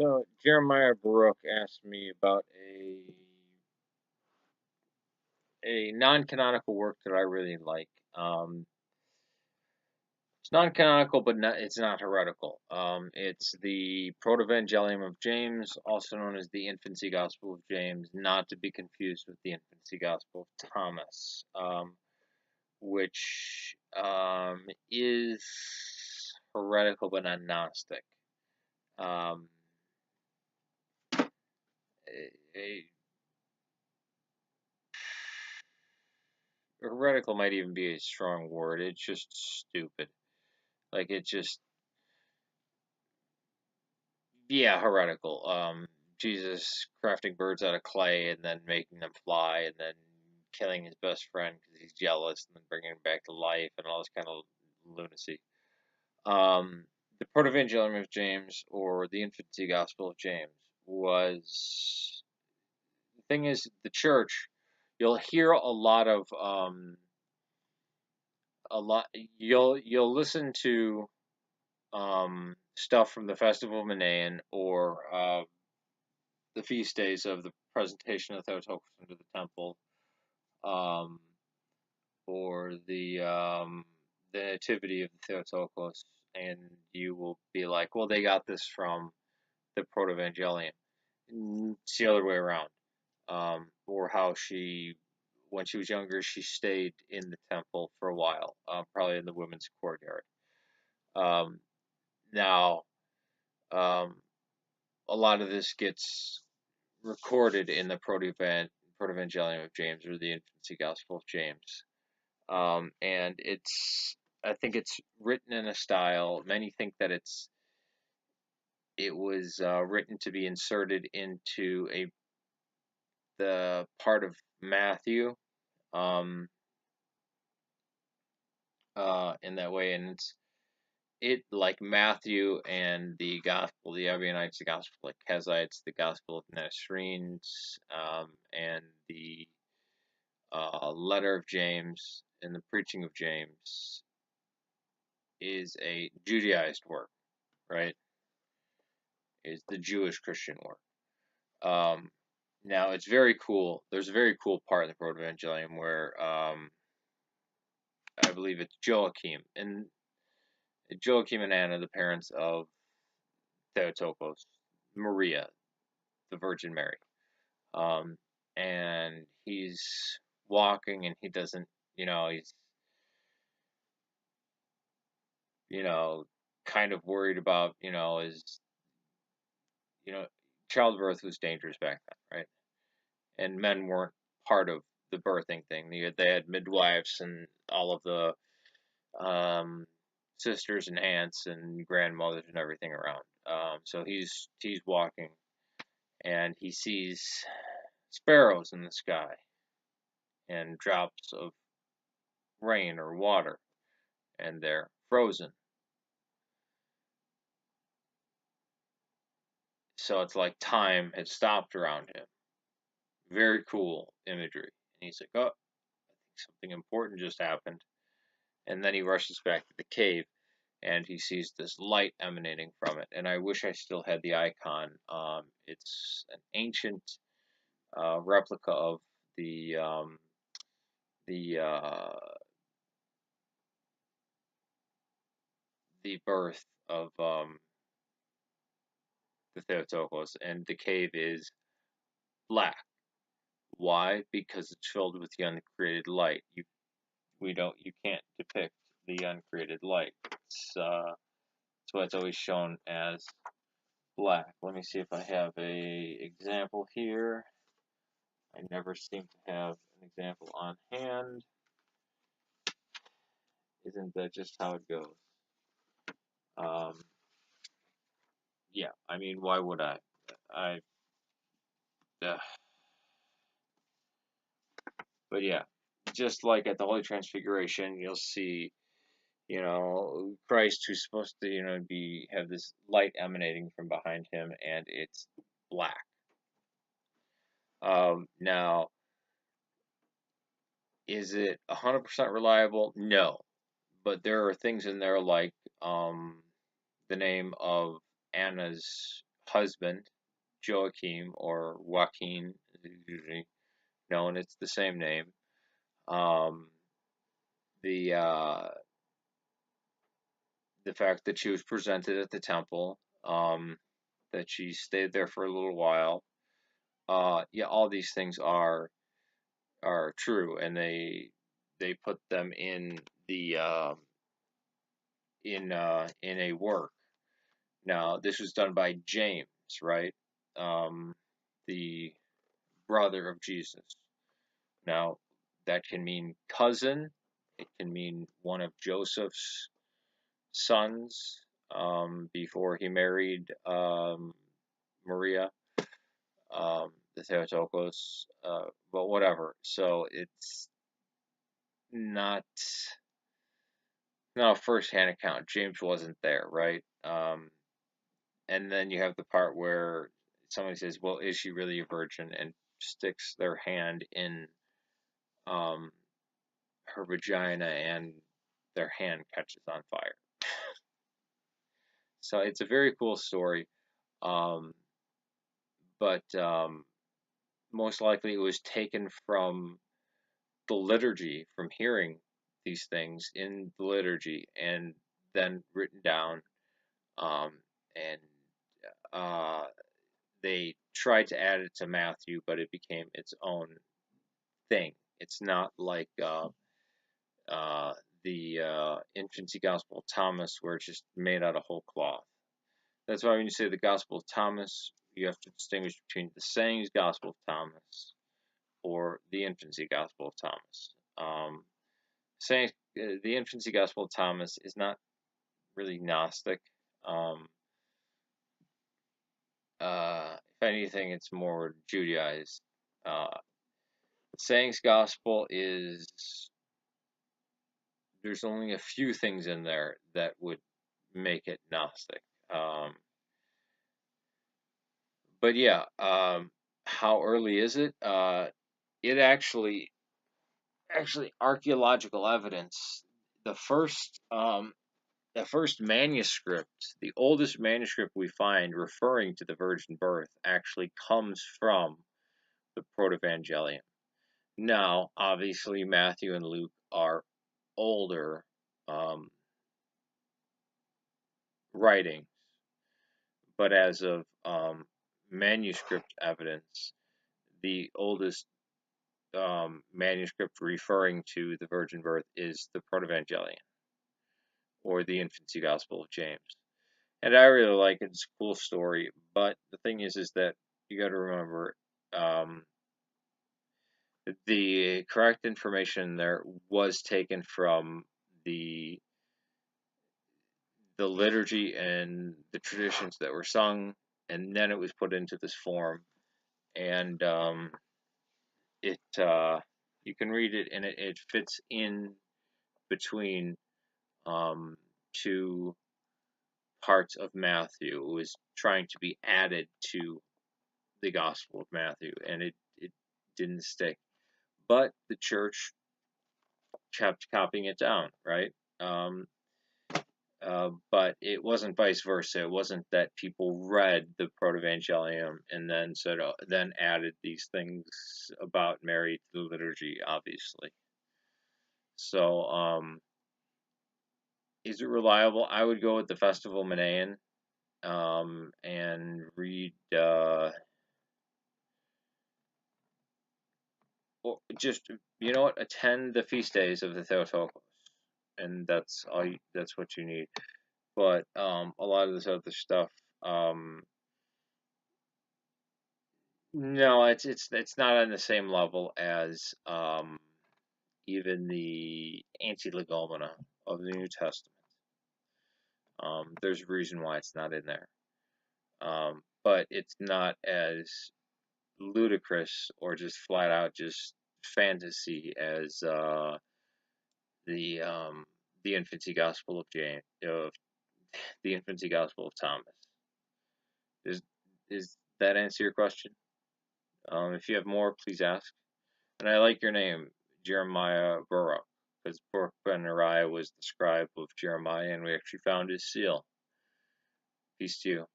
So Jeremiah Baruch asked me about a non-canonical work that I really like. It's non-canonical, but it's not heretical. It's the Protoevangelium of James, also known as the Infancy Gospel of James, not to be confused with the Infancy Gospel of Thomas, which is heretical but not Gnostic. Um, a, heretical might even be a strong word. It's just stupid. Like it just, yeah, heretical. Jesus crafting birds out of clay and then making them fly and then killing his best friend because he's jealous and then bringing him back to life and all this kind of lunacy. The Protoevangelium of James or the Infancy Gospel of James was the thing is the church. You'll hear a lot. You'll listen to stuff from the Festival of Manaen or the feast days of the presentation of Theotokos into the temple, um, or the nativity of the Theotokos, and you will be like, well, they got this from the Protoevangelium. It's the other way around. Or how when she was younger, she stayed in the temple for a while, probably in the women's courtyard. Um, now, um, a lot of this gets recorded in the Protoevangelium of James or the Infancy Gospel of James. And I think it's written in a style. Many think that it was written to be inserted into the part of Matthew, um, in that way, and it like Matthew and the Gospel, the Ebionites, the Gospel of Kezites, the Gospel of Nazarenes, and the letter of James and the preaching of James is a Judaized work, right? Is the Jewish Christian work. Now it's very cool. There's a very cool part in the Protoevangelium where I believe it's Joachim and Anna, the parents of Theotokos, Maria, the Virgin Mary. And he's walking and he doesn't, he's, kind of worried about, his, you know, childbirth was dangerous back then, right? And men weren't part of the birthing thing. They had midwives and all of the sisters and aunts and grandmothers and everything around. So he's walking and he sees sparrows in the sky and drops of rain or water, and they're frozen. So it's like time had stopped around him. Very cool imagery. And he's like, oh, I think something important just happened. And then he rushes back to the cave and he sees this light emanating from it. And I wish I still had the icon. It's an ancient replica of the the birth of the Theotokos, and the cave is black. Why? Because it's filled with the uncreated light. You can't depict the uncreated light. That's why it's always shown as black. Let me see if I have a example here. I never seem to have an example on hand. Isn't that just how it goes? Um, yeah, I mean, why would I? I, but yeah, just like at the Holy Transfiguration, you'll see, Christ who's supposed to, have this light emanating from behind him, and it's black. Now, is it 100% reliable? No, but there are things in there like the name of Anna's husband, Joachim, or Joaquin, is usually known. It's the same name. Um, the uh, the fact that she was presented at the temple, that she stayed there for a little while. Yeah, all these things are true, and they put them in the in a work. Now, this was done by James, right? Um, the brother of Jesus. Now, that can mean cousin. It can mean one of Joseph's sons, before he married Maria, the Theotokos, but whatever. So it's not not a first-hand account. James wasn't there, right? And then you have the part where somebody says, "Well, is she really a virgin?" and sticks their hand in um, her vagina, and their hand catches on fire. So it's a very cool story, um, but most likely it was taken from the liturgy, from hearing these things in the liturgy, and then written down. Um, and uh, they tried to add it to Matthew, but it became its own thing. It's not like uh, the Infancy Gospel of Thomas, where it's just made out of whole cloth. That's why when you say the Gospel of Thomas, you have to distinguish between the Sayings Gospel of Thomas or the Infancy Gospel of Thomas. Saying the Infancy Gospel of Thomas is not really Gnostic. Um, if anything, it's more Judaized. Uh, Sayings Gospel is, there's only a few things in there that would make it Gnostic. But yeah, how early is it? It actually archaeological evidence. The first the first manuscript, the oldest manuscript we find referring to the virgin birth, actually comes from the Protoevangelium. Now, obviously, Matthew and Luke are older um, writings, but as of manuscript evidence, the oldest manuscript referring to the virgin birth is the Protoevangelium, or the Infancy Gospel of James. And I really like it. It's a cool story. But the thing is that you got to remember, um, the correct information there was taken from the the liturgy and the traditions that were sung, and then it was put into this form. And it you can read it, and it fits in between um, two parts of Matthew. It was trying to be added to the Gospel of Matthew, and it didn't stick. But the church kept copying it down, right? Um, but it wasn't vice versa. It wasn't that people read the Protoevangelium and then said, then added these things about Mary to the liturgy, obviously. So, is it reliable? I would go with the Festival Manean, and read, or just, you know what, attend the feast days of the Theotokos, and that's all. That's what you need. But a lot of this other stuff, um, no, it's not on the same level as even the Anti-Legomena of the New Testament. There's a reason why it's not in there, but it's not as ludicrous or just flat out just fantasy as the um, the Infancy Gospel of James, of the Infancy Gospel of Thomas. Is is that answer your question? If you have more, please ask. And I like your name, Jeremiah Baruch, because Baruch ben Neriah was the scribe of Jeremiah, and we actually found his seal. Peace to you.